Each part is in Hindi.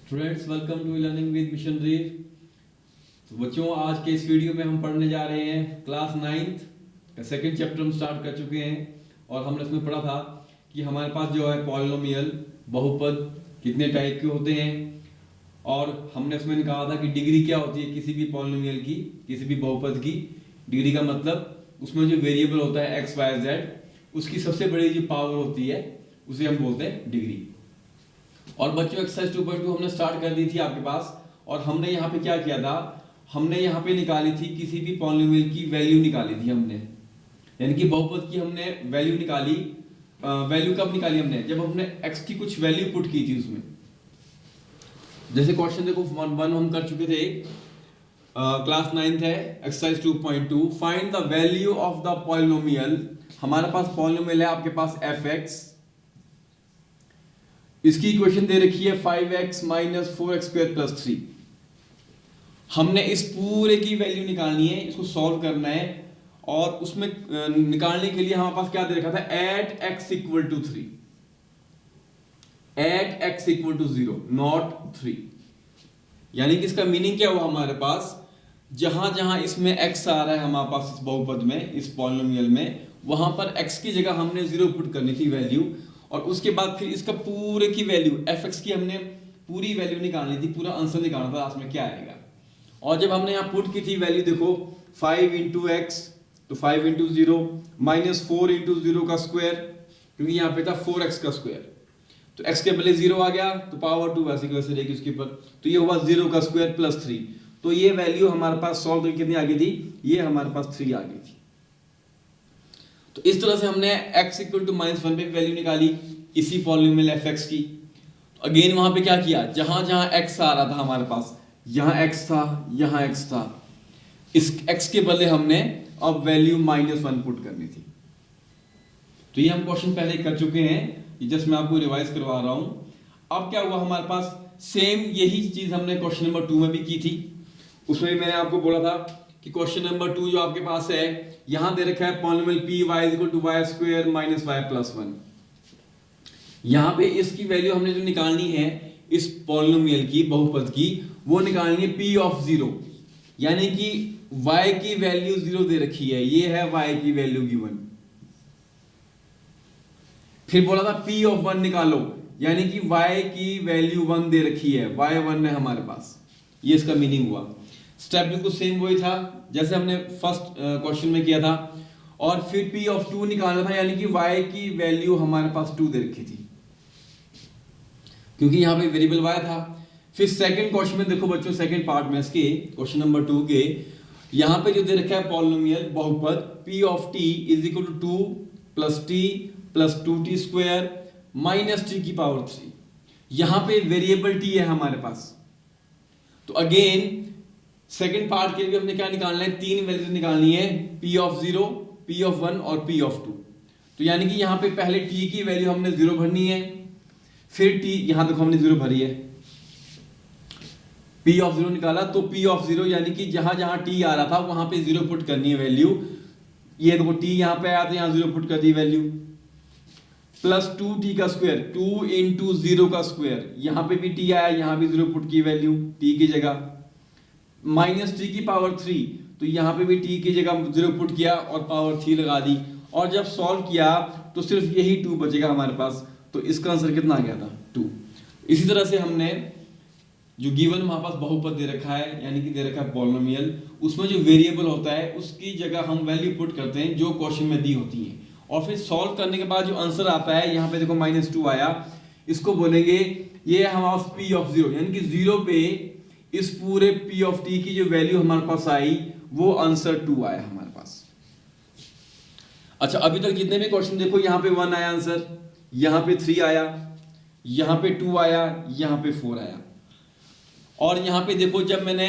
Friends, welcome to learning with missionary. तो बच्चों, आज के इस वीडियो में हम पढ़ने जा रहे हैं क्लास 9th का सेकंड चैप्टर हम स्टार्ट कर चुके हैं। और हमने इसमें पढ़ा था कि हमारे पास जो है पॉलिनोमियल बहुपद कितने टाइप के होते हैं, और हमने उसमें कहा था कि डिग्री क्या होती है किसी भी पॉलिनोमियल की, किसी भी बहुपद की। डिग्री का मतलब उसमें जो वेरिएबल होता है एक्स वाई जेड, उसकी सबसे बड़ी जो पावर होती है उसे हम बोलते हैं डिग्री। और बच्चों, एक्सरसाइज 2.2 हमने स्टार्ट कर दी थी आपके पास, और हमने यहाँ पे क्या किया था, हमने यहाँ पे निकाली थी किसी भी पॉलिनोमियल की वैल्यू निकाली थी हमने, यानी कि बहुपद की हमने वैल्यू निकाली। वैल्यू कब निकाली हमने? जब हमने x की कुछ वैल्यू पुट की थी उसमें। जैसे क्वेश्चन देखो 1 हम कर चुके थे, क्लास 9th है, exercise 2.2, find the value of the polynomial. हमारे पास पॉलिनोमियल है आपके पास fx, इसकी इक्वेशन दे रखी है 5x minus 4x square plus 3। हमने इस पूरे की वैल्यू निकालनी है, इसको सॉल्व करना है, और उसमें निकालने के लिए हमारे पास क्या दे रखा था, at x equal to 3, at x equal to 0 not 3। यानी कि इसका मीनिंग क्या हुआ, हमारे पास जहां जहां इसमें x आ रहा है हमारे पास इस बहुपद में, इस पॉलिनोमियल में, वहां पर x की जगह हमने 0 पुट करनी थी वैल्यू, और उसके बाद फिर इसका पूरे की वैल्यू fx की हमने पूरी वैल्यू निकालनी थी, पूरा आंसर निकालना था लास्ट में क्या आएगा। और जब हमने यहाँ पुट की थी वैल्यू, देखो 5 इंटू एक्स, तो 5 इंटू 0 माइनस 4 इंटू 0 का स्क्वायर, क्योंकि यहाँ पे था 4x का स्क्वायर, तो x के पहले 0 आ गया तो पावर 2 वैसे की वैसे रहेगी उसके ऊपर, तो ये हुआ 0 का स्क्वायर प्लस 3। तो ये वैल्यू हमारे पास सॉल्व करके कितनी आ गई थी, ये हमारे पास 3 आ गई थी। तो इस तरह से हमने x इक्वल टू -1 पे वैल्यू निकाली इसी पॉलिनोमियल fx की। अगेन वहां पे क्या किया, जहां जहां x आ रहा था हमारे पास, यहां x था, यहां x था, इस x के बदले हमने अब वैल्यू -1 पुट करनी थी। तो ये हम क्वेश्चन पहले कर चुके हैं, ये जस्ट मैं आपको रिवाइज करवा रहा हूं। अब क्या हुआ, हमारे पास सेम यही चीज हमने क्वेश्चन नंबर 2 में भी की थी। उसमें भी मैंने आपको बोला था कि क्वेश्चन नंबर 2 जो आपके पास है, यहां दे रखा है polynomial p y equal to y square minus y plus 1। यहां पे इसकी वैल्यू हमने जो निकालनी है इस पॉलिनोमियल की, बहुपद की, वो निकालनी है पी ऑफ 0, यानी कि y की वैल्यू 0 दे रखी है, ये है y की वैल्यू गिवन। फिर बोला था p ऑफ 1 निकालो, यानी कि y की वैल्यू 1 दे रखी है, y 1 है हमारे पास, ये इसका मीनिंग हुआ। स्टेप बिल्कुल सेम वही था जैसे हमने फर्स्ट क्वेश्चन में किया था। और फिर p ऑफ 2 निकालना था, यानी कि y की वैल्यू हमारे पास 2 दे रखी थी, क्योंकि यहां पे वेरिएबल y था। फिर सेकंड क्वेश्चन में देखो बच्चों, सेकंड पार्ट में इसके क्वेश्चन नंबर 2 के, यहां पे जो दे रखा है पॉलिनोमियल बहुपद p of t is equal to 2 plus t plus 2t square minus t की पावर 3। यहां पे वेरिएबल t है हमारे पास। तो अगेन सेकंड पार्ट के लिए हमने क्या निकालना है, 3 वैल्यूज निकालनी है, p ऑफ 0, p ऑफ 1 और p ऑफ 2। तो यानी कि यहां पे पहले t की वैल्यू हमने 0 भरनी है, फिर t, यहां देखो हमने 0 भरी है, p ऑफ 0 निकाला, तो p ऑफ 0 यानी कि जहां जहां t आ रहा था वहां पे 0 पुट करनी है वैल्यू। ये देखो t यहां पे आया तो यहां 0 पुट कर दी वैल्यू, प्लस 2t का स्क्वायर, 2 इंटू 0 का स्क्वायर, यहां पे भी t आया, यहां भी 0 पुट की वैल्यू t की जगह, माइनस t की पावर 3, तो यहां पे भी t की जगह 0 पुट किया और पावर 3 लगा दी। और जब सॉल्व किया तो सिर्फ यही 2 बचेगा हमारे पास, तो इसका आंसर कितना आ गया था, 2। इसी तरह से हमने जो गिवन हमारे पास बहुपद दे रखा है, यानी कि दे रखा है पॉलिनोमियल, उसमें जो वेरिएबल होता है उसकी जगह हम वैल्यू पुट करते हैं जो क्वेश्चन में दी होती है, और फिर सॉल्व करने के बाद जो आंसर आता है, यहाँ पे देखो -2 आया, इसको बोलेंगे ये है हमारे पास p ऑफ 0, यानी कि 0 पे इस पूरे p ऑफ t की जो वैल्यू हमारे पास आई वो आंसर 2 आया हमारे पास। अच्छा, अभी तक जितने भी क्वेश्चन देखो, यहाँ पे 1 आया आंसर, यहाँ पे 3 आया, यहाँ पे 2 आया, यहाँ पे 4 आया। और यहाँ पे देखो जब मैंने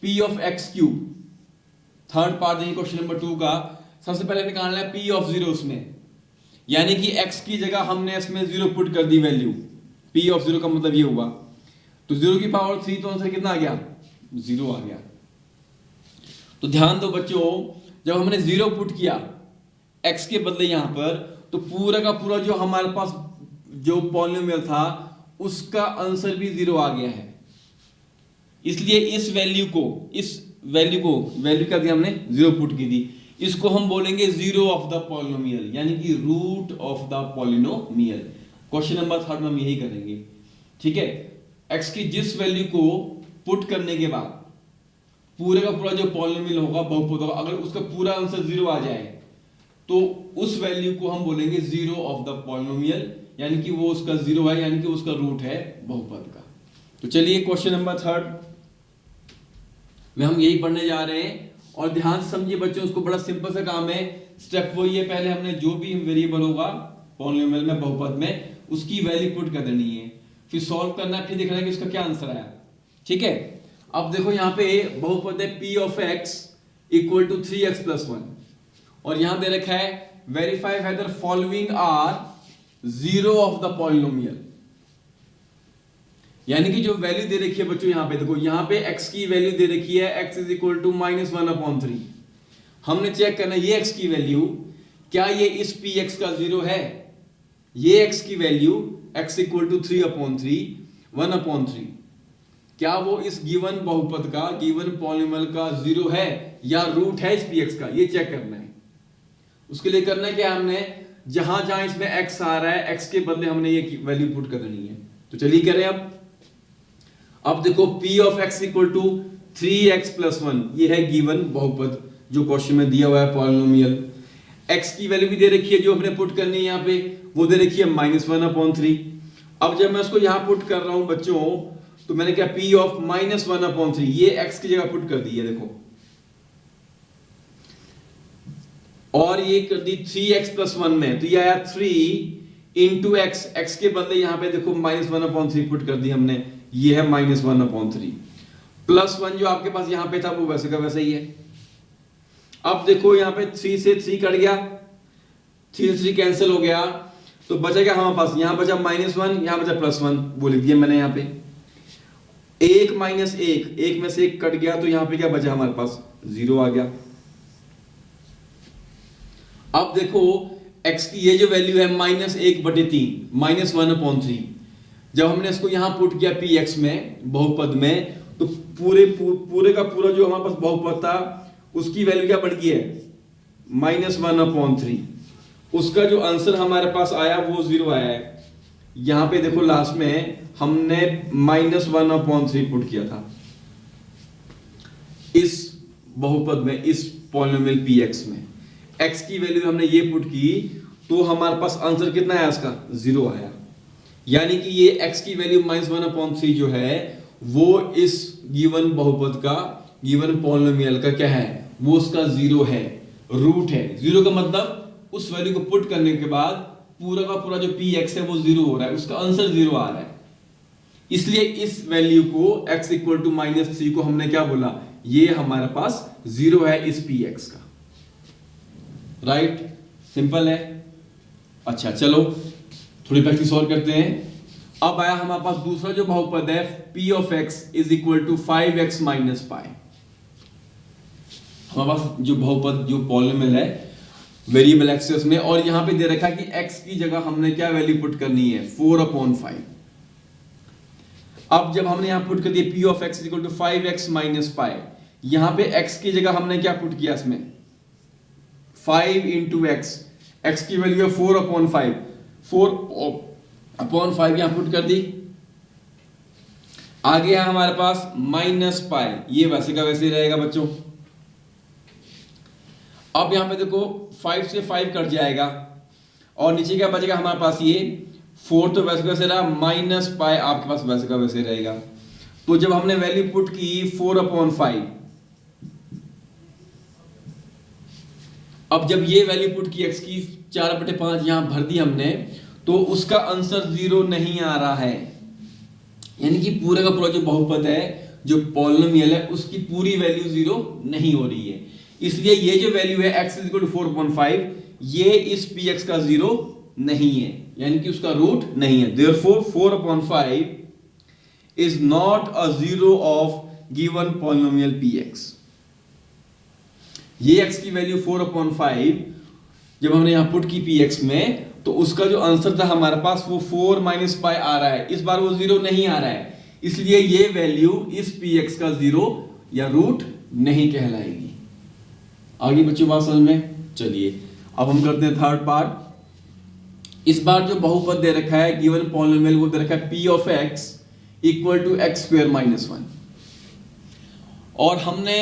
p of x cube, third part देखिए क्वेश्चन नंबर 2 का, सबसे पहले निकालना है p ऑफ 0 उसमें, यानी कि x की जगह हमने इसमें 0 पुट कर दी वैल्यू, p ऑफ 0 का मतलब ये हुआ, तो 0 की पावर 3, तो आंसर कितना आ गया, 0 आ गया। तो ध्यान दो बच्चों, जब हमने 0 पुट किया x के बदले यहां पर, तो पूरा का पूरा जो हमारे पास जो पॉलिनोमियल था उसका आंसर भी 0 आ गया है। इसलिए इस वैल्यू क्या दी हमने, 0 पुट की थी, इसको हम बोलेंगे जीरो ऑफ द पॉलिनोमियल, यानी कि root of the polynomial. Question number 3 में हम यही करेंगे, ठीक है। x की जिस वैल्यू को पुट करने के बाद पूरे का पूरा जो पॉलिनोमियल होगा, बहुपद होगा, अगर उसका पूरा आंसर 0 आ जाए तो उस वैल्यू को हम बोलेंगे जीरो ऑफ द पॉलिनोमियल, यानी कि वो उसका 0 है, यानी कि उसका रूट है बहुपद का। तो चलिए क्वेश्चन नंबर 3 में हम यही पढ़ने जा रहे हैं, और ध्यान से समझिए बच्चों, उसको बड़ा सिंपल सा काम है। स्टेप वही है, पहले हमने जो भी वेरिएबल होगा पॉलिनोमियल में, बहुपद में, उसकी वैल्यू पुट कर देनी है, फिर सॉल्व करना है, फिर देखना है कि उसका क्या आंसर आया, ठीक है। अब देखो यहाँ पे बहुपद है p of x equal to 3x plus 1, और यहां दे रखा है verify whether following are zero of the polynomial, यानी कि जो वैल्यू दे रखी है बच्चों, यहां पे देखो, यहां पे x की वैल्यू दे रखी है x इज इक्वल टू -1/3। हमने चेक करना ये x की वैल्यू, क्या ये इस px का 0 है, ये x की वैल्यू x इक्वल टू 3/3 1/3, क्या वो इस गिवन बहुपद का, गिवन पॉलिनोमियल का 0 है या रूट है इस px का, ये चेक करना है। उसके लिए करना है क्या, हमने जहां जहां इसमें x आ रहा है, x के बदले हमने ये वैल्यू पुट कर देनी है। तो चलिए करें। अब देखो p of x equal to 3x plus 1, ये है गिवन बहुपद जो क्वेश्चन में दिया हुआ है पॉलिनोमियल। x की वैल्यू भी दे रखी है जो हमने पुट करनी है, यहाँ पे वो दे रखी है -1/3। अब जब मैं उसको यहाँ पुट कर रहा हूं बच्चों, तो मैंने क्या p ऑफ -1/3 ये x की जगह पुट कर दी है, देखो, और ये कर दी 3x प्लस 1 में, तो ये आया 3 इंटू x, x के बदले यहाँ पे देखो -1/3 पुट कर दी हमने, ये है -1/3 प्लस 1 जो आपके पास यहाँ पे था वो वैसे का वैसे ही है। अब देखो यहाँ पे 3 से 3 कट गया, 3 से 3 कैंसिल हो गया, तो बचा क्या हमारे पास, यहाँ बचा -1, यहाँ बचा +1, वो लिख दिया मैंने यहाँ पे। 1 - 1 में से 1 कट गया, तो यहाँ पे क्या बचा हमारे पास, 0 आ गया। अब देखो x की ये जो वैल्यू है -1/3 -1/3, जब हमने इसको यहां पुट किया px में, बहुपद में, तो पूरे का पूरा जो हमारे पास बहुपद था उसकी वैल्यू क्या बन गई है, -1/3। उसका जो आंसर हमारे पास आया वो 0 आया है। यहां पे देखो लास्ट में हमने -1/3 पुट किया था इस बहुपद में, इस पॉलिनोमियल px में। x की वैल्यू हमने ये पुट की, तो हमारे पास आंसर कितना आया, इसका 0 आया, यानी कि ये x की वैल्यू -1/3 जो है वो इस गिवन बहुपद का, गिवन पॉलिनोमियल का क्या है, वो उसका 0 है, रूट है। 0 का मतलब उस वैल्यू को पुट करने के बाद पूरा का पूरा जो px है वो 0 हो रहा है, उसका आंसर 0 आ रहा है। इसलिए इस वैल्यू को x इक्वल टू -3 को हमने क्या बोला, ये हमारे पास 0 है इस px का, राइट, सिंपल है। अच्छा चलो थोड़ी प्रैक्टिस और करते हैं। अब आया हमारे पास दूसरा जो बहुपद है p of x is equal to 5x minus pi. हमारे पास जो बहुपद, जो पॉलिनोमियल है वेरिएबल एक्सेस में, और यहां पे दे रखा है कि x की जगह हमने क्या वैल्यू पुट करनी है, 4/5। अब जब हमने यहां पुट कर दिया p of x is equal to 5x minus pi, यहां पे x की जगह हमने क्या पुट किया, इसमें 5 इंटू x की वैल्यू है 4/5, 4/5 यहां पुट कर दी। आगे है हमारे पास -पाई, ये वैसे का वैसे ही रहेगा बच्चों। अब यहां पे देखो 5 से 5 कट जाएगा, और नीचे क्या बचेगा हमारे पास, ये 4 तो वैसे का वैसे रहा, -पाई आपके पास वैसे का वैसे रहेगा। तो जब हमने वैल्यू पुट की 4/5, अब जब ये वैल्यू पुट की x की 4/5 यहां भर दी हमने, तो उसका आंसर 0 नहीं आ रहा है, यानी कि पूरा का पूरा जो बहुपद है, जो पॉलिनोमियल है, उसकी पूरी वैल्यू 0 नहीं हो रही है। इसलिए ये जो वैल्यू है x इज इक्वल टू 4/5, ये इस px का 0 नहीं है, यानी कि उसका रूट नहीं है। Therefore 4/5 is not a 0 of given polynomial px। ये x की वैल्यू 4/5 जब हमने यहां पुट की px में, तो उसका जो आंसर था हमारे पास वो 4 - पाई आ रहा है। इस बार वो 0 नहीं आ रहा है, इसलिए ये वैल्यू इस पी एक्स का जीरो या रूट नहीं कहलाएगी। आगे बच्चों बात समझ में? चलिए अब हम करते हैं थर्ड पार्ट। इस बार जो बहुपद दे रखा है गिवन पॉलिनोमियल वो दे रखा है p of x equal to x square minus 1, और हमने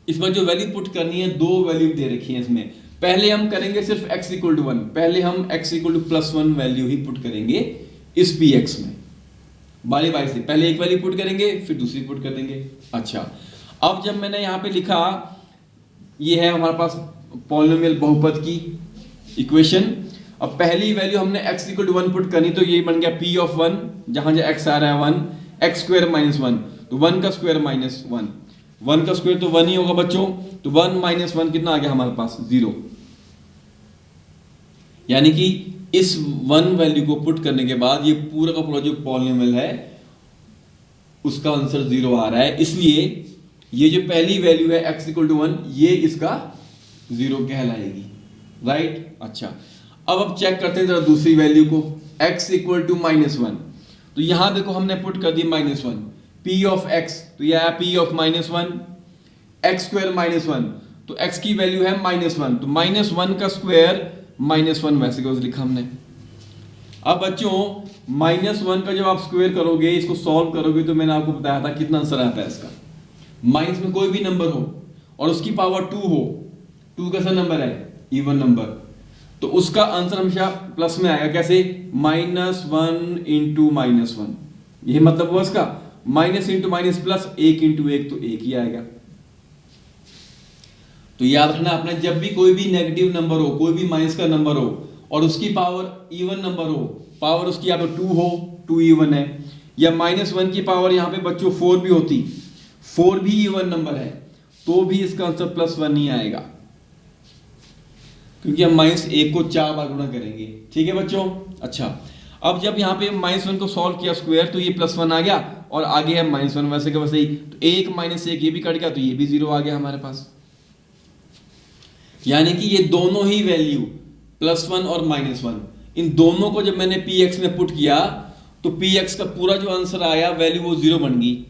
इसमें जो वैल्यू पुट करनी है, दो वैल्यू दे रखी है इसमें। पहले हम करेंगे सिर्फ x इक्वल टू 1, पहले हम x equal to plus 1 value ही पुट करेंगे इस पी एक्स में, बारी बारी से। पहले एक वैल्यू पुट करेंगे फिर दूसरी पुट कर देंगे। अच्छा, अब जब मैंने यहां पे लिखा, ये है हमारे पास पॉलिनोमियल बहुपद की इक्वेशन। अब पहली वैल्यू हमने x इक्वल टू 1 पुट करनी, तो ये बन गया p ऑफ 1, जहां जहां x आ रहा है 1, x स्क्वायर माइनस 1, तो 1 का स्क्वायर माइनस 1, 1 का स्क्वायर तो 1 ही होगा बच्चों, तो 1 माइनस 1 कितना आ गया हमारे पास? 0। यानी कि इस 1 वैल्यू को पुट करने के बाद ये पूरा का पूरा जो पॉलिनोमियल है उसका आंसर 0 आ रहा है। इसलिए ये जो पहली वैल्यू है x इक्वल टू 1, ये इसका 0 कहलाएगी, राइट। अच्छा, अब चेक करते हैं जरा दूसरी वैल्यू को, x इक्वल टू माइनस 1। तो यहां देखो हमने पुट कर दी माइनस 1, p ऑफ x, तो यह है p of minus 1, x square minus 1, तो x की वैल्यू है माइनस 1, तो माइनस 1 का स्क्वायर माइनस 1 वैसे का लिखा हमने। अब बच्चों माइनस 1 का जब आप स्क्वायर करोगे, इसको सॉल्व करोगे, तो मैंने आपको बताया था कितना आंसर आता है इसका। माइनस में कोई भी नंबर हो और उसकी पावर 2 हो, 2 कैसा नंबर है? इवन नंबर, तो उसका आंसर हमेशा प्लस में आएगा। कैसे? माइनस 1 इंटू माइनस 1, यही मतलब हुआ इसका। Minus into minus plus, 1 into 1 तो 1 ही आएगा। तो याद रखना आपने, जब भी कोई भी नेगेटिव नंबर हो, कोई भी माइनस का नंबर हो और उसकी पावर इवन नंबर हो, पावर उसकी यहाँ पे 2 हो, 2 इवन है, या माइनस 1 की पावर यहाँ पे बच्चों 4 भी होती, 4 भी इवन नंबर है, तो भी इसका आंसर प्लस 1 नहीं आएगा, क्योंकि हम माइनस 1 को 4 बार गुणा करेंगे। ठीक है बच्चों? अच्छा, अब जब यहाँ पे माइनस 1 को सॉल्व किया स्क्वायर, तो ये प्लस 1 आ गया, और आगे है माइनस 1 वैसे का वैसे ही, तो 1 माइनस 1 ये भी कट गया, तो ये भी 0 आ गया हमारे पास। यानी कि ये दोनों ही वैल्यू प्लस 1 और माइनस 1, इन दोनों को जब मैंने पी एक्स में पुट किया, तो पी एक्स का पूरा जो आंसर आया वैल्यू वो 0 बन गई।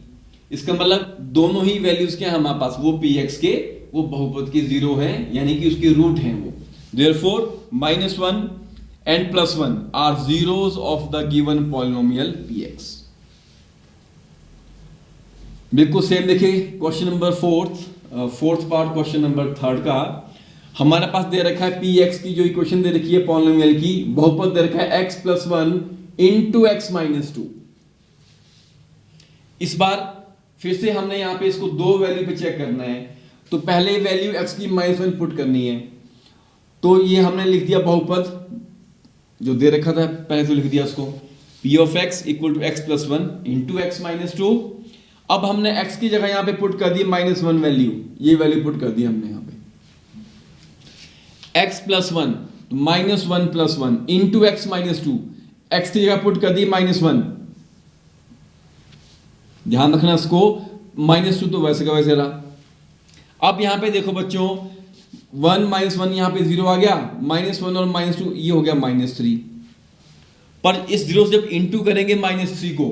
इसका मतलब दोनों ही वैल्यूज के हमारे पास, वो पी एक्स के वो बहुपद के 0 है, यानी कि उसके रूट हैं वो। Therefore, minus 1 and plus 1 are zeros of the given polynomial px. बिल्कुल सेम देखिए question number fourth part, question number 3 का हमारे पास दे रखा है px की जो इक्वेशन दे रखी है पॉलिनोमियल की, बहुपद दे रखा है x plus 1 into x minus 2। इस बार फिर से हमने यहां पे इसको दो वैल्यू पे चेक करना है, तो पहले वैल्यू x की माइनस 1 पुट करनी है, तो ये हमने लिख दिया बहुपद जो दे रखा था, पहले तो लिख दिया उसको p of x equal to x plus 1 into x minus 2। अब हमने x की जगह यहाँ पे पुट कर दी माइनस 1 वैल्यू, ये वैल्यू पुट कर दी हमने यहाँ पे x प्लस 1, तो minus 1 plus 1 into x minus 2, x की जगह पुट कर दी माइनस 1, ध्यान रखना इसको, माइनस 2 तो वैसे का वैसे रहा। अब यहाँ पे देखो बच्चों 1 माइनस 1 यहाँ पे 0 आ गया, माइनस 1 और माइनस 2 ये हो गया माइनस 3। पर इस 0 से जब इंटू करेंगे माइनस 3 को,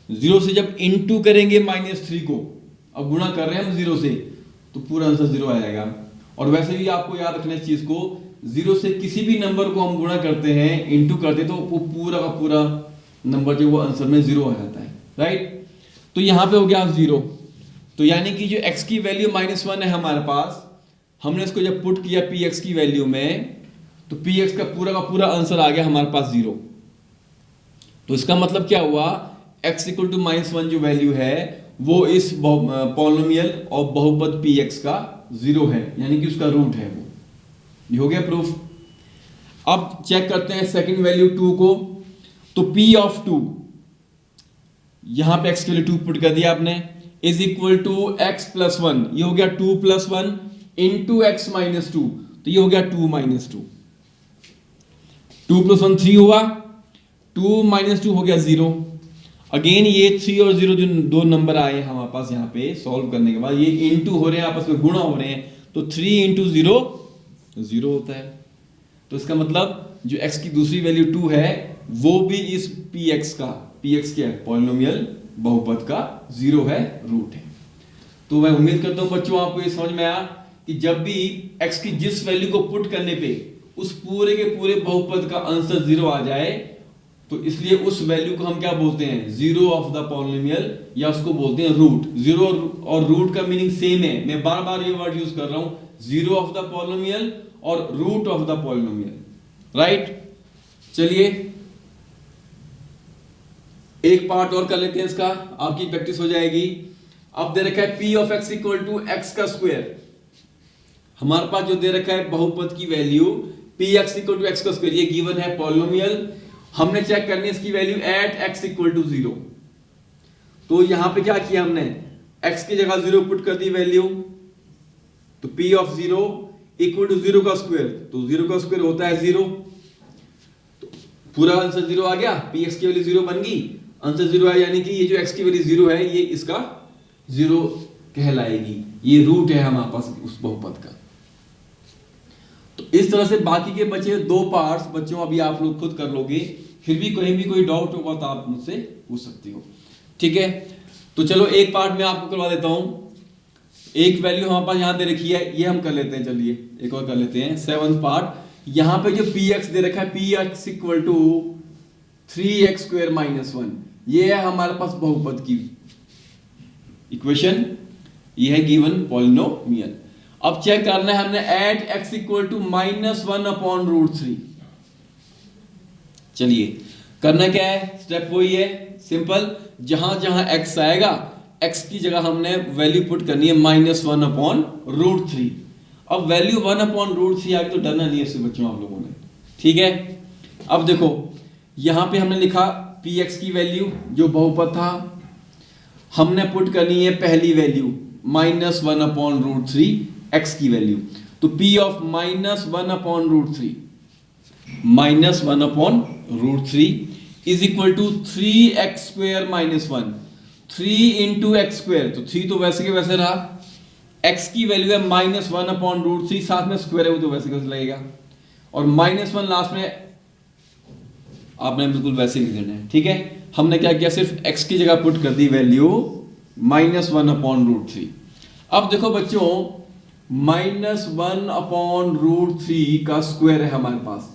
0 से जब इंटू करेंगे माइनस 3 को, अब गुणा कर रहे हैं हम 0 से, तो पूरा आंसर 0 आएगा। और वैसे भी आपको याद रखना इस चीज को, 0 से किसी भी नंबर को हम गुणा करते हैं, इंटू करते हैं, तो वो पूरा का पूरा नंबर जो वो आंसर में 0 आ जाता है, राइट। तो यहाँ पे हो गया 0, तो यानी कि जो x की वैल्यू माइनस 1 है हमारे पास, हमने इसको जब पुट किया px की वैल्यू में, तो px का पूरा आंसर आ गया हमारे पास 0। तो इसका मतलब क्या हुआ, x इक्वल टू माइनस 1 जो वैल्यू है वो इस पॉलिनोमियल और बहुपद px का 0 है, यानी कि उसका रूट है वो। ये हो गया प्रूफ। अब चेक करते हैं सेकंड वैल्यू 2 को, तो p ऑफ 2, यहां पे x की वैल्यू 2 पुट कर दिया आपने, is equal to x plus 1, ये हो गया 2 प्लस 1 इंटू एक्स माइनस 2, तो ये हो गया 2 माइनस 2, 2 प्लस 1 3 हुआ, 2 माइनस 2 हो गया 0। अगेन ये 3 और 0 जो दो नंबर आए हमारे पास यहाँ पे सॉल्व करने के बाद, ये इंटू हो रहे हैं, आपस में गुणा हो रहे हैं, तो 3 इंटू 0 0 होता है। तो इसका मतलब जो x की दूसरी वैल्यू 2 है वो भी इस px का पी एक्स क्या है, पॉलिनोमियल बहुपद का जीरो है, रूट है। तो मैं उम्मीद करता हूं बच्चों आपको ये समझ में आया कि जब भी x की जिस वैल्यू को पुट करने पे उस पूरे के पूरे बहुपद का आंसर जीरो आ जाए, तो इसलिए उस वैल्यू को हम क्या बोलते हैं, जीरो ऑफ द पॉलिनोमियल, या उसको बोलते हैं रूट। जीरो और रूट का मीनिंग सेम है, मैं बार बार ये वर्ड यूज कर रहा हूं, जीरो ऑफ द पॉलिनोमियल और root of the polynomial, right. चलिए एक पार्ट और कर लेते हैं इसका, आपकी प्रैक्टिस हो जाएगी। अब दे रखा है p of x equal to x का स्क्वायर। हमारे पास जो दे रखा है बहुपद की value px equal to x का स्क्वायर, ये गिवन है पॉलिनोमियल। हमने चेक करनी है इसकी value at x equal to 0। तो यहां पे क्या किया हमने, x की जगह 0 पुट कर दी वैल्यू, तो p ऑफ 0 इक्वल टू 0 का स्क्वायर, तो 0 का स्क्वायर होता है 0, तो पूरा आंसर 0 आ गया, px की वैल्यू 0 बन गई, आंसर 0 है, यानी कि ये जो x की वैल्यू 0 है ये इसका 0 कहलाएगी, ये रूट है हमारे पास उस बहुपद का। तो इस तरह से बाकी के बचे दो पार्ट्स बच्चों अभी आप लोग खुद कर लोगे, फिर भी कहीं भी कोई डाउट होगा तो आप मुझसे पूछ सकते हो, ठीक है। तो चलो एक पार्ट में आपको करवा देता हूं। एक वैल्यू हमारे पास यहां दे रखी है, ये हम कर लेते हैं, चलिए एक और कर लेते हैं, 7th पार्ट। यहां पे जो px दे रखा है, px equal to 3x square minus 1, ये है हमारे पास बहुपद की इक्वेशन, ये है गिवन पॉलिनोमियल। अब चेक करना है हमने at x equal to minus 1 upon root 3। चलिए करना क्या है, स्टेप वही है सिंपल, जहां जहां x आएगा x की जगह हमने वैल्यू पुट करनी है माइनस 1 अपॉन रूट 3। अब वैल्यू 1 अपॉन रूट 3 आगे तो डरना नहीं है इससे बच्चों आप लोगों ने, ठीक है। अब देखो यहां पे हमने लिखा px की वैल्यू जो बहुपद था, हमने पुट करनी है पहली value minus 1 upon root 3 x की वैल्यू, तो p of minus 1 upon root 3, minus 1 upon root 3 is equal to 3x square minus 1, 3 into x square, तो 3 तो वैसे के वैसे रहा, x की वैल्यू है माइनस 1 अपॉन रूट 3, साथ में स्क्वायर है वो तो वैसे कैसे लगेगा, और माइनस 1 लास्ट में आपने बिल्कुल वैसे लिख देना है, ठीक है। हमने क्या किया, सिर्फ x की जगह पुट कर दी वैल्यू माइनस 1 अपॉन रूट 3। अब देखो बच्चों माइनस 1 अपॉन रूट 3 का स्क्वायर है हमारे पास।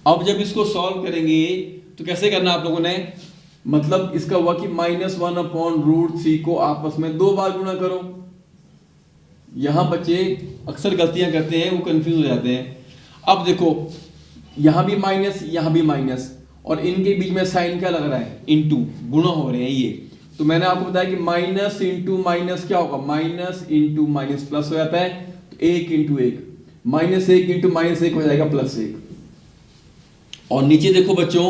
अब जब इसको सॉल्व करेंगे तो कैसे करना आप लोगों ने, मतलब इसका हुआ कि माइनस 1 अपॉन रूट 3 को आपस में 2 बार गुणा करो। यहां बच्चे अक्सर गलतियां करते हैं, वो कंफ्यूज हो जाते हैं। अब देखो यहां भी माइनस, यहां भी माइनस, और इनके बीच में साइन क्या लग रहा है, इनटू, गुणा हो रहे हैं ये। तो मैंने आपको बताया कि माइनस इंटू माइनस क्या होगा, माइनस इंटू माइनस प्लस हो जाता है, तो 1 इंटू 1, माइनस 1 इंटू माइनस 1 हो जाएगा प्लस 1। और नीचे देखो बच्चों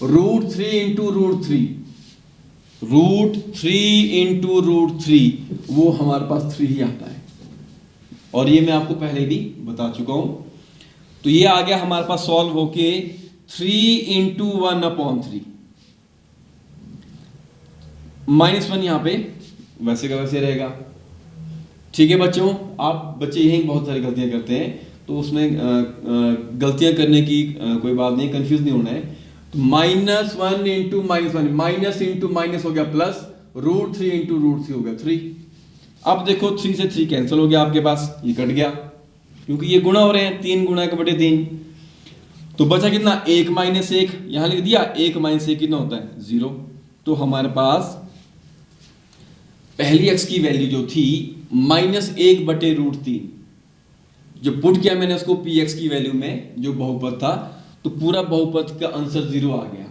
root 3 into root 3, root 3 into root 3, वो हमारे पास 3 ही आता है, और ये मैं आपको पहले भी बता चुका हूं। तो ये आ गया हमारे पास सॉल्व होके 3 इंटू 1 अपॉन 3, माइनस 1 यहां पे वैसे का वैसे रहेगा, ठीक है बच्चों। आप बच्चे यही बहुत सारी गलतियां करते हैं, तो उसमें गलतियां करने की कोई बात नहीं, कंफ्यूज नहीं होना है। तो minus 1 into minus 1, minus into minus हो गया प्लस, रूट 3 इंटू रूट 3 हो गया 3। अब देखो 3 से 3 कैंसिल हो गया आपके पास, ये कट गया क्योंकि ये गुणा हो रहे हैं, 3 गुणा 1/3। तो बचा कितना, 1 माइनस 1, यहां लिख दिया 1 माइनस 1 कितना होता है 0। तो हमारे पास पहली x की वैल्यू जो थी माइनस 1/√3, जो पुट किया मैंने उसको px की वैल्यू में जो बहुपद था, तो पूरा बहुपद का आंसर 0 आ गया।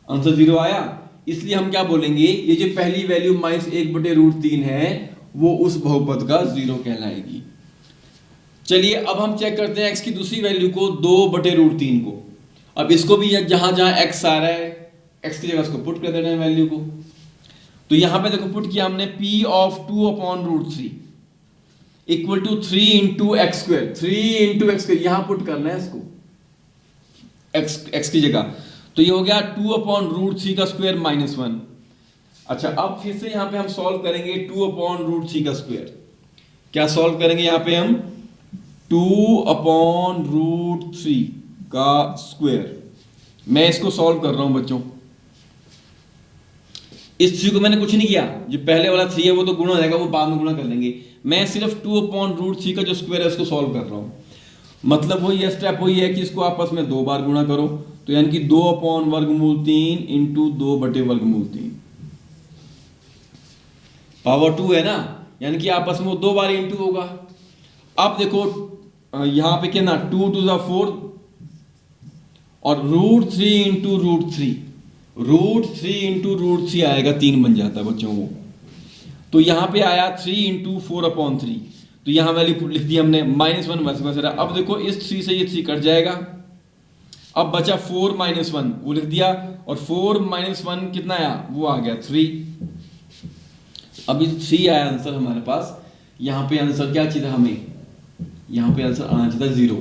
आंसर 0 आया, इसलिए हम क्या बोलेंगे, ये जो पहली वैल्यू माइनस 1/√3 है वो उस बहुपद का 0 कहलाएगी। चलिए अब हम चेक करते हैं x की दूसरी वैल्यू को 2/√3 को। अब इसको भी जहां जहां x आ रहा है x की जगह उसको पुट कर देना है वैल्यू को। तो यहां पे देखो पुट किया हमने p of 2 upon root 3 equal to 3 into x square, 3 into x square यहां पुट करना है इसको x की जगह। तो ये हो गया 2 अपॉन रूट 3 का स्क्वायर माइनस 1। अच्छा अब फिर से यहां पे हम सॉल्व करेंगे 2 अपॉन रूट 3 का स्क्वायर। क्या सॉल्व करेंगे यहां पे हम, 2 अपॉन रूट 3 का स्क्वायर। मैं इसको सॉल्व कर रहा हूं बच्चों। इस 3 को मैंने कुछ नहीं किया, जो पहले वाला 3 है वो तो गुणा हो जाएगा, वो बाद में गुणा कर लेंगे। मैं सिर्फ 2/√3 का जो स्क्वायर है उसको सॉल्व कर रहा हूं। मतलब वही स्टेप वही है कि इसको आपस में 2 बार गुणा करो, तो यानी कि 2/√3 इंटू 2/√3 पावर 2 है ना, यानी कि आपस में वो 2 बार इंटू होगा। अब देखो यहां पे क्या ना 2 to the 4 और √3 इंटू √3, √3 इंटू √3 आएगा 3 बन जाता है बच्चों वो। तो यहां पे आया 3 इंटू 4/3, तो यहां वैल्यू लिख दी हमने -1 वैसे रहा। अब देखो इस 3 से ये 3 कट जाएगा, अब बचा 4 - 1 वो लिख दिया, और 4 - 1 कितना आया, वो आ गया 3। अब 3 आया आंसर हमारे पास। यहाँ पे आंसर क्या चाहिए था हमें, यहाँ पे आंसर आना चाहिए था 0।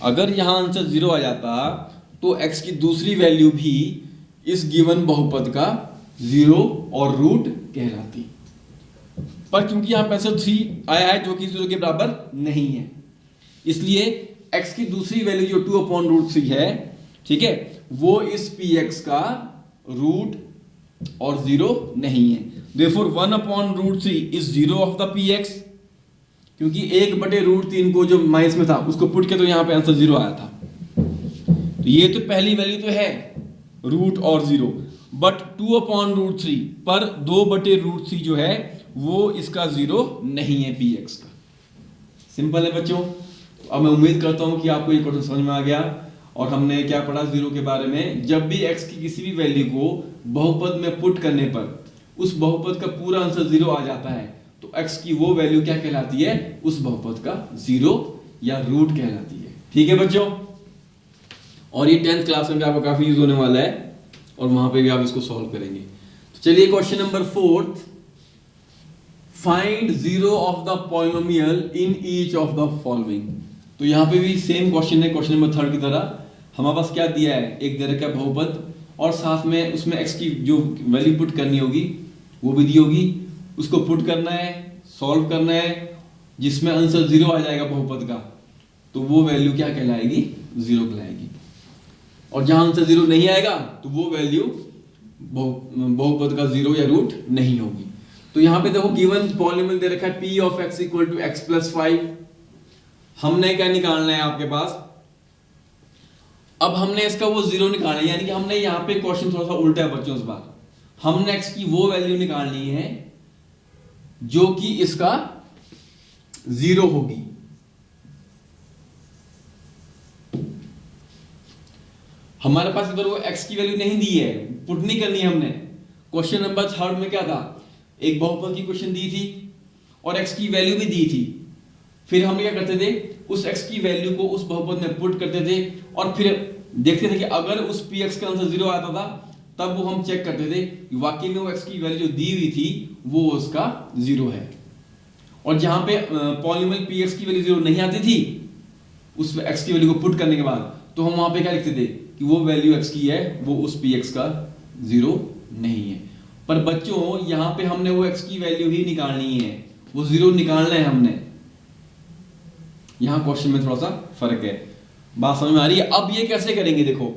अगर यहाँ आंसर 0 आ जाता तो x की दूसरी वैल्यू भी इस गिवन बहुपद का 0 और रूट कहलाती, पर क्योंकि यहाँ पे आंसर 3 आया है जो कि 0 के बराबर नहीं है, इसलिए x की दूसरी वैल्यू जो 2/√3 है, ठीक है, वो इस px का रूट और 0 नहीं है। Therefore 1/√3 is 0 of the px, क्योंकि 1/√3 को जो माइनस में था उसको पुट किया तो यहाँ पे आंसर 0 आया था। तो ये तो पहली वैल्यू तो है रूट और 0, बट 2/√3 पर 2/√3 जो है वो इसका 0 नहीं है px का। सिंपल है बच्चों। अब मैं उम्मीद करता हूं कि आपको ये क्वेश्चन समझ में आ गया। और हमने क्या पढ़ा 0 के बारे में, जब भी x की किसी भी वैल्यू को बहुपद में पुट करने पर उस बहुपद का पूरा आंसर 0 आ जाता है, तो x की वो वैल्यू क्या कहलाती है, उस बहुपद का 0 या रूट कहलाती है। ठीक है बच्चों, और ये 10th क्लास में भी आपको काफी यूज होने वाला है, और वहां पे भी आप इसको सॉल्व करेंगे। तो चलिए question number 4, find 0 of the polynomial in each of the following. तो यहाँ पे भी सेम क्वेश्चन है, क्वेश्चन नंबर 3 की तरह। हमारे पास क्या दिया है, एक दे रखा है बहुपद, और साथ में उसमें x की जो वैल्यू पुट करनी होगी वो भी दी होगी, उसको पुट करना है, सॉल्व करना है, जिसमें आंसर 0 आ जाएगा बहुपद का, तो वो वैल्यू क्या कहलाएगी, 0 कहलाएगी। और जहां आंसर 0 नहीं आएगा तो वो वैल्यू बहुपद का 0 या रूट नहीं होगी। तो यहाँ पे देखो गिवन पॉलिनोमियल दे रखा है p of x equal to x plus 5। हमने क्या निकालना है आपके पास, अब हमने इसका वो 0 निकालना है, यानी कि हमने यहाँ पे क्वेश्चन थोड़ा सा उल्टा है बच्चों इस बार। हमने x की वो वैल्यू निकालनी है जो कि इसका 0 होगी। हमारे पास इधर वो x की वैल्यू नहीं दी है, पुट नहीं करनी है हमने। क्वेश्चन नंबर 3 में क्या था, एक बहुपद की क्वेश्चन दी थी और x की वैल्यू भी दी थी। फिर हम क्या करते थे, उस x की वैल्यू को उस बहुपद में पुट करते थे और फिर देखते थे कि अगर उस px का आंसर 0 आता था तब वो हम चेक करते थे कि वाकई में वो x की वैल्यू जो दी हुई थी वो उसका 0 है। और जहां पे पॉलिनोमियल px की वैल्यू 0 नहीं आती थी उस x की वैल्यू को पुट करने के बाद, तो हम वहां पे क्या लिखते थे कि वो वैल्यू x की है वो उस px का 0 नहीं है। पर बच्चों यहां पे हमने वो x की वैल्यू ही निकालनी है, वो 0 निकालना है हमने। यहां क्वेश्चन में थोड़ा सा फर्क है, बात समझ में आ रही है। अब ये कैसे करेंगे, देखो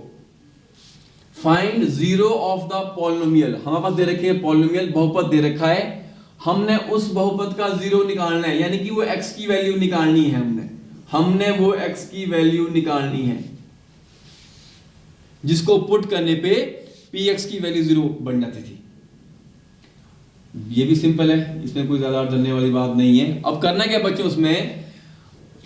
फाइंड 0 ऑफ द पॉलिनोमियल। हमारे पास दे रखे हैं पॉलिनोमियल, बहुपद दे रखा है, हमने उस बहुपद का 0 निकालना है, यानी कि वो x की वैल्यू निकालनी है। हमने वो x की वैल्यू निकालनी है जिसको पुट करने पे px की वैल्यू 0 बन जाती थी। ये भी सिंपल है, इसमें कोई ज्यादा जानने वाली बात नहीं है। अब करना क्या बच्चों, उसमें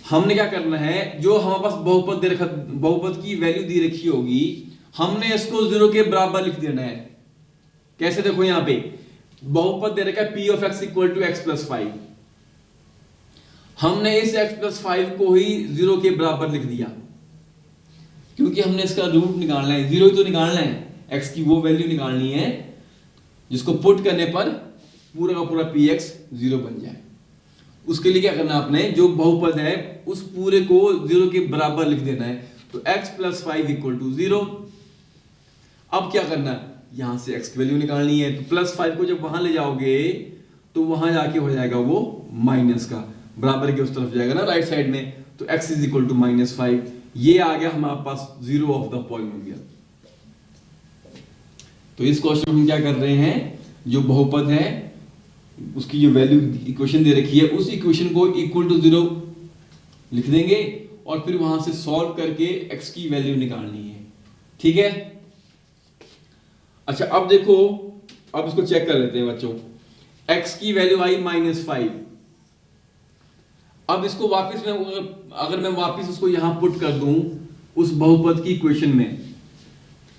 हमने क्या करना है, जो हमारे पास बहुपद दे रखा, बहुपद की वैल्यू दी रखी होगी, हमने इसको 0 के बराबर लिख देना है। कैसे, देखो यहां पे बहुपद दे रखा है p of x equal to x plus 5। हमने इस x प्लस 5 को ही 0 के बराबर लिख दिया, क्योंकि हमने इसका रूट निकालना है, 0 ही तो निकालना है, x की वो वैल्यू निकालनी है जिसको पुट करने पर पूरा का पूरा px 0 बन जाए। उसके लिए क्या करना है, आपने जो बहुपद है उस पूरे को 0 के बराबर लिख देना है। तो x प्लस 5 इक्वल टू 0। अब क्या करना है, यहां से x की वैल्यू निकालनी है, तो प्लस 5 को जब वहां ले जाओगे तो वहां जाके हो जाएगा वो माइनस का, बराबर के उस तरफ जाएगा ना राइट साइड में, तो x इज इक्वल टू -5। ये आ गया हमारे पास 0 ऑफ द पॉलिनोमियल। तो इस क्वेश्चन में हम क्या कर रहे हैं, जो बहुपद है उसकी जो वैल्यू इक्वेशन दे रखी है उस इक्वेशन को इक्वल टू 0 लिख देंगे और फिर वहां से सॉल्व करके x की वैल्यू निकालनी है। ठीक है। अच्छा अब देखो, अब इसको चेक कर लेते हैं बच्चों। x की वैल्यू आई -5। अब इसको वापस में अगर मैं वापस उसको यहां पुट कर दूं उस बहुपद की इक्वेशन में,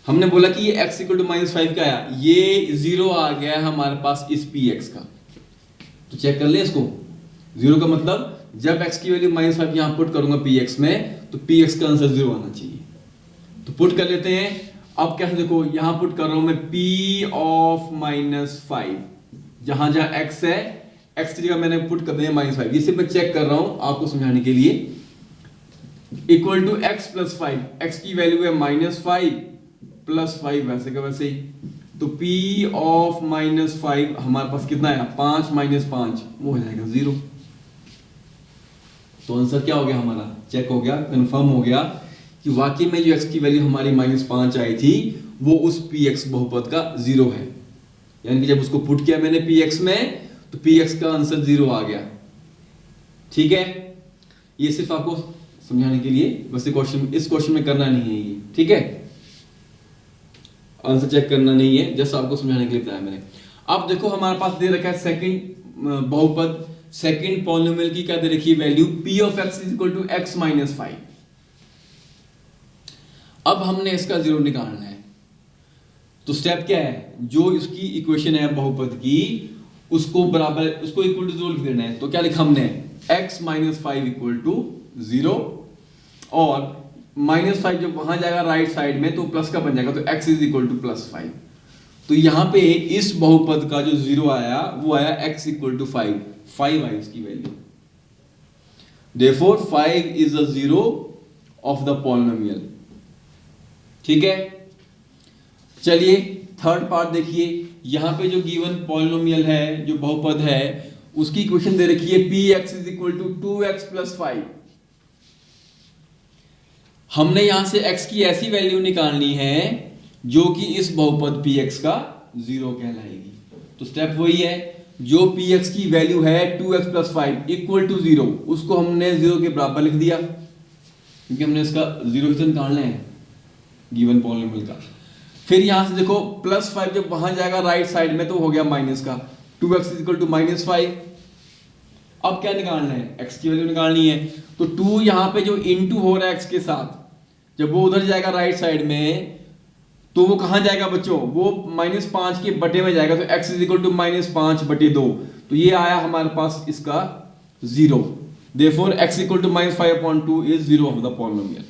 हमने बोला कि ये x इक्वल टू -5 का आया, ये 0 आ गया हमारे पास इस px का। तो चेक कर ले इसको, 0 का मतलब जब x की वैल्यू -5 यहां पुट करूंगा px में तो px का आंसर 0 आना चाहिए। तो पुट कर लेते हैं। अब कैसे, देखो यहां पुट कर रहा हूं मैं p ऑफ -5, जहां जहां x है x की जगह मैंने पुट कर दिया -5। ये सिर्फ मैं चेक कर रहा हूं आपको समझाने के लिए। इक्वल टू x + 5, x की वैल्यू है -5 + 5 वैसे का वैसे ही। तो p ऑफ -5 हमारे पास कितना आया, 5 - 5 वो हो जाएगा 0। तो आंसर क्या हो गया हमारा, चेक हो गया, कंफर्म हो गया कि वाकई में जो x की वैल्यू हमारी -5 आई थी वो उस px बहुपद का 0 है। यानी कि जब उसको पुट किया मैंने px में तो px का आंसर 0 आ गया। ठीक है। ये सिर्फ आपको समझाने के लिए, बस इस क्वेश्चन में करना नहीं है ये। ठीक है, आंसर चेक करना नहीं है, जस्ट आपको समझाने के लिए बताया मैंने। अब देखो हमारे पास दे रखा है सेकंड बहुपद, सेकंड पॉलिनोमियल की क्या दे रखी है value, p of x equal to x - 5। अब हमने इसका 0 निकालना है। तो स्टेप क्या है, जो इसकी इक्वेशन है बहुपद की उसको बराबर, उसको इक्वल टू 0 लिख देना है। तो क्या लिखा हमने, x - 5 इक्वल टू 0 और -5 जब वहां जाएगा राइट साइड में तो प्लस का बन जाएगा, तो x इक्वल टू +5। तो यहां पे इस बहुपद का जो 0 आया वो आया x इक्वल टू 5 आई इसकी value. Therefore 5 is a 0 of the polynomial। ठीक है। चलिए थर्ड पार्ट देखिए। यहां पे जो गिवन पॉलिनोमियल है, जो बहुपद है, उसकी इक्वेशन दे रखी है px इक्वल टू 2x + 5। हमने यहां से x की ऐसी वैल्यू निकालनी है जो कि इस बहुपद px का 0 कहलाएगी। तो स्टेप वही है, जो px की वैल्यू है 2x + 5 इक्वल टू 0, उसको हमने 0 के बराबर लिख दिया, क्योंकि हमने इसका 0 से निकालना है गिवन पॉलिनोमियल का। फिर यहां से देखो +5 जब वहां जाएगा राइट साइड में तो हो गया माइनस का, 2x इक्वल टू -5। अब क्या निकालना है, x की वैल्यू निकालनी है। तो 2 यहां पे जो इनटू हो रहा है x के साथ, जब वो उधर जाएगा राइट साइड में तो वो कहां जाएगा बच्चों, वो -5 के बटे में जाएगा। तो x इक्वल टू -5/2। तो ये आया हमारे पास इसका 0। Therefore x equal to -5/2 is 0 of the polynomial.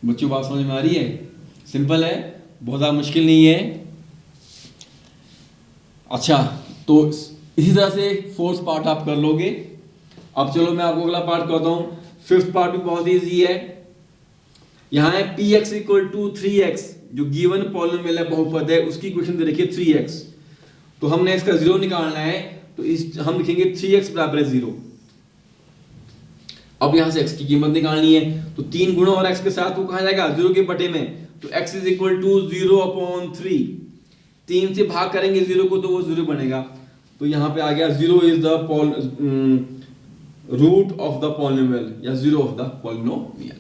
बच्चों बात समझ में आ रही है? सिंपल है, बहुत ज्यादा मुश्किल नहीं है। अच्छा, तो इसी तरह से फोर्थ पार्ट आप कर लोगे। अब चलो मैं आपको अगला पार्ट करता हूं। फिफ्थ पार्ट भी बहुत इजी है। यहां है px इक्वल टू 3x, जो गिवन पॉलिनोमियल है, बहुपद है, उसकी इक्वेशन दे रखी है 3x। तो हमने इसका 0 निकालना है, तो हम लिखेंगे 3x बराबर है 0। अब यहां से x की कीमत निकालनी है, तो 3 गुणा और x के साथ वो कहां जाएगा, 0 के बटे में। तो x इज इक्वल टू 0/3। 3 से भाग करेंगे 0 को तो वो 0 बनेगा। तो यहां पे आ गया 0 is the root of the polynomial या 0 ऑफ द पॉलिनोमियल।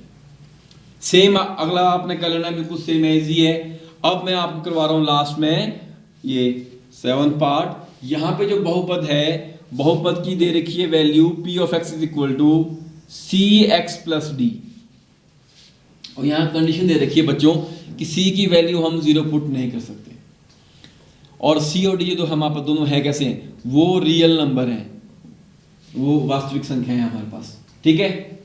सेम अगला आपने कर लेना, बिल्कुल सेम इजी है। अब मैं आपको करवा रहा हूं लास्ट में ये 7th पार्ट। यहां पे जो बहुपद है, बहुपद की दे रखी है value p of x is equal to cx plus d। और यहां कंडीशन दे रखी है बच्चों कि c की वैल्यू हम 0 पुट नहीं कर सकते, और c और d जो हमारे पास दोनों है कैसे हैं, वो रियल नंबर हैं, वो वास्तविक संख्या है हमारे पास। ठीक है।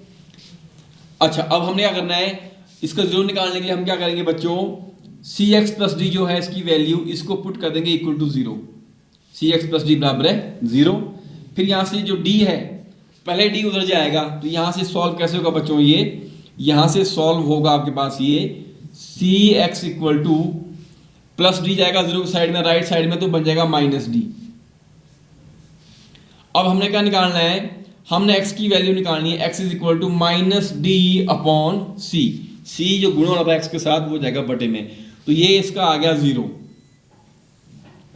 अच्छा, अब हमने क्या करना है, इसका 0 निकालने के लिए हम क्या करेंगे बच्चों, cx प्लस d जो है इसकी वैल्यू, इसको पुट कर देंगे equal to 0। cx plus d बराबर है 0। फिर यहां से जो d है, पहले d उधर जाएगा, तो यहां से सॉल्व कैसे होगा बच्चों, ये यहां से सॉल्व होगा आपके पास ये cx equal to plus d जाएगा 0 की साइड में, राइट साइड में, तो बन जाएगा -d। अब हमने क्या निकालना है, हमने x की वैल्यू निकालनी है, x is equal to -d/c। c जो गुणा हो रहा है x के साथ वो जाएगा बटे में। तो ये इसका आ गया 0।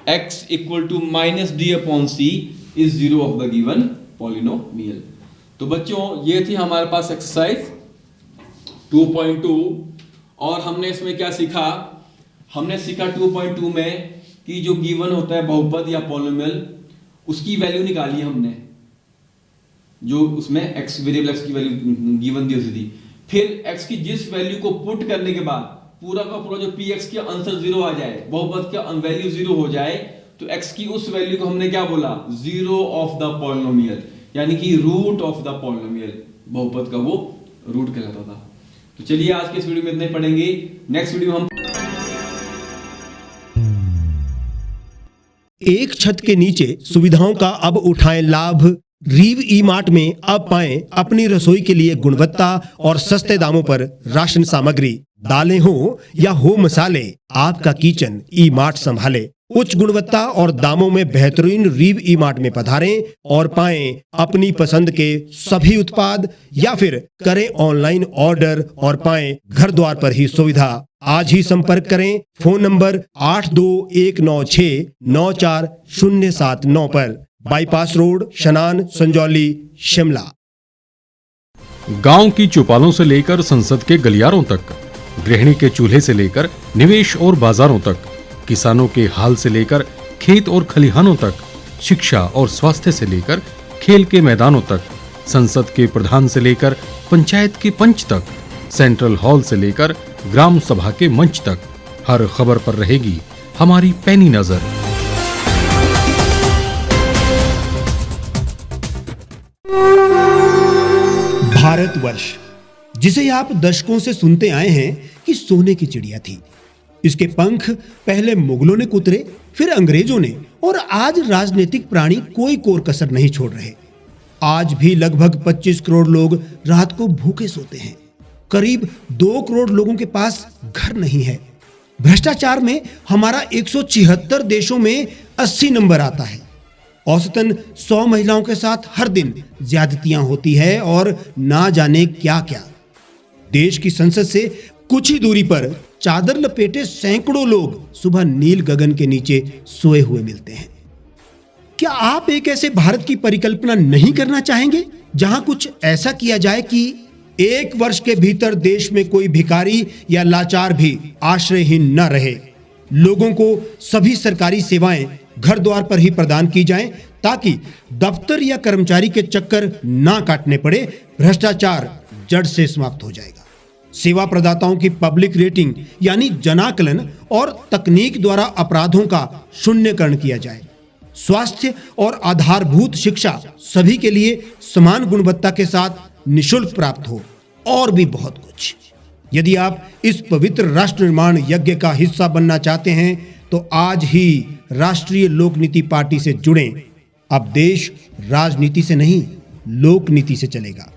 x equal to minus d upon c is 0 of the given polynomial. तो बच्चों ये थी हमारे पास एक्सरसाइज 2.2 और हमने इसमें क्या सीखा? हमने सीखा 2.2 में कि जो गिवन होता है बहुपद या पॉलिनोमियल उसकी वैल्यू निकाली हमने, जो उसमें x वेरिएबल x की वैल्यू गिवन दी थी। फिर x की जिस वैल्यू को पुट करने के बाद पूरा का पूरा जो px के आंसर 0 आ जाए, बहुपद का वैल्यू 0 हो जाए, तो x की उस वैल्यू को हमने क्या बोला? 0 ऑफ द पॉलिनोमियल, यानी कि रूट ऑफ द पॉलिनोमियल। बहुपद का वो रूट कहलाता था। तो चलिए आज के इस वीडियो में इतना ही पढ़ेंगे। नेक्स्ट वीडियो हम एक छत के नीचे सुविधाओं का अब उठाएं लाभ। रीव ई मार्ट में अब पाएं अपनी रसोई के लिए गुणवत्ता और सस्ते दामों पर राशन सामग्री। दालें हो या हो मसाले, आपका किचन ई मार्ट संभाले। उच्च गुणवत्ता और दामों में बेहतरीन रीव ई मार्ट में पधारें और पाएं अपनी पसंद के सभी उत्पाद, या फिर करें ऑनलाइन ऑर्डर और पाएं घर द्वार पर ही सुविधा। आज ही संपर्क करें फोन नंबर 8219694079 पर, बाईपास रोड, शनान, संजौली, शिमला। गांव की चौपालों से लेकर संसद के गलियारों तक, गृहिणी के चूल्हे से लेकर निवेश और बाजारों तक, किसानों के हाल से लेकर खेत और खलिहानों तक, शिक्षा और स्वास्थ्य से लेकर खेल के मैदानों तक, संसद के प्रधान से लेकर पंचायत के पंच तक, सेंट्रल हॉल से लेकर ग्राम सभा के मंच तक, हर खबर पर रहेगी हमारी पैनी नजर। भारतवर्ष, जिसे आप दशकों से सुनते आए हैं कि सोने की चिड़िया थी। इसके पंख पहले मुगलों ने कुतरे, फिर अंग्रेजों ने, और आज राजनीतिक प्राणी कोई कोर कसर नहीं छोड़ रहे। आज भी लगभग 25 करोड़ लोग रात को भूखे सोते हैं। करीब 2 करोड़ लोगों के पास घर नहीं है। भ्रष्टाचार में हमारा 176 देशों में 80 नंबर आता है। औसतन 100 महिलाओं के साथ हर दिन ज्यादतियां होती है और ना जाने क्या क्या। देश की संसद से कुछ ही दूरी पर चादर लपेटे सैकड़ों लोग सुबह नील गगन के नीचे सोए हुए मिलते हैं। क्या आप एक ऐसे भारत की परिकल्पना नहीं करना चाहेंगे जहां कुछ ऐसा किया जाए कि 1 वर्ष के भीतर देश में कोई भिखारी या लाचार भी आश्रयहीन न रहे? लोगों को सभी सरकारी सेवाएं घर द्वार पर ही प्रदान की जाएं, ताकि दफ्तर या कर्मचारी के चक्कर ना काटने पड़े। भ्रष्टाचार जड़ से समाप्त हो जाएगा। सेवा प्रदाताओं की पब्लिक रेटिंग यानी जनाकलन और तकनीक द्वारा अपराधों का शून्यकरण किया जाए। स्वास्थ्य और आधारभूत शिक्षा सभी के लिए समान गुणवत्ता के साथ निशुल्क प्राप्त हो, और भी बहुत कुछ। यदि आप इस पवित्र राष्ट्र निर्माण यज्ञ का हिस्सा बनना चाहते हैं तो आज ही राष्ट्रीय लोक नीति पार्टी से जुड़ें। अब देश राजनीति से नहीं, लोक नीति से चलेगा।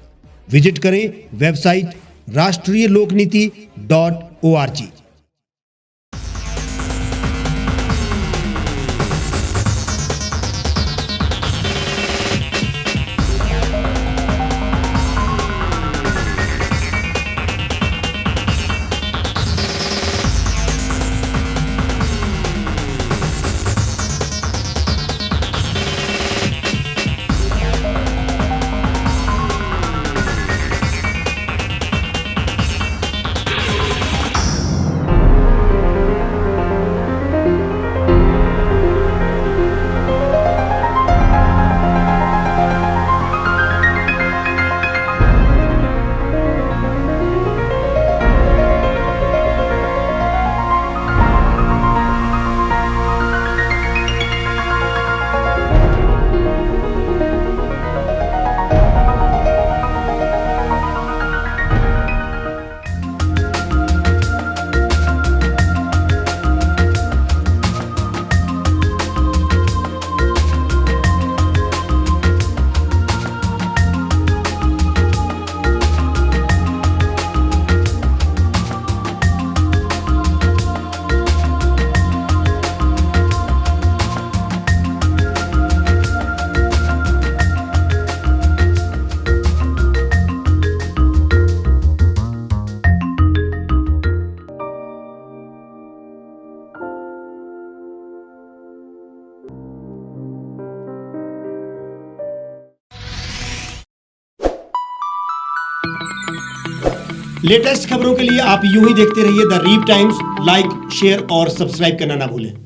विजिट करें वेबसाइट rashtriyalokniti.org। लेटेस्ट खबरों के लिए आप यूं ही देखते रहिए the reap times. Like, share और सब्सक्राइब करना ना भूलें।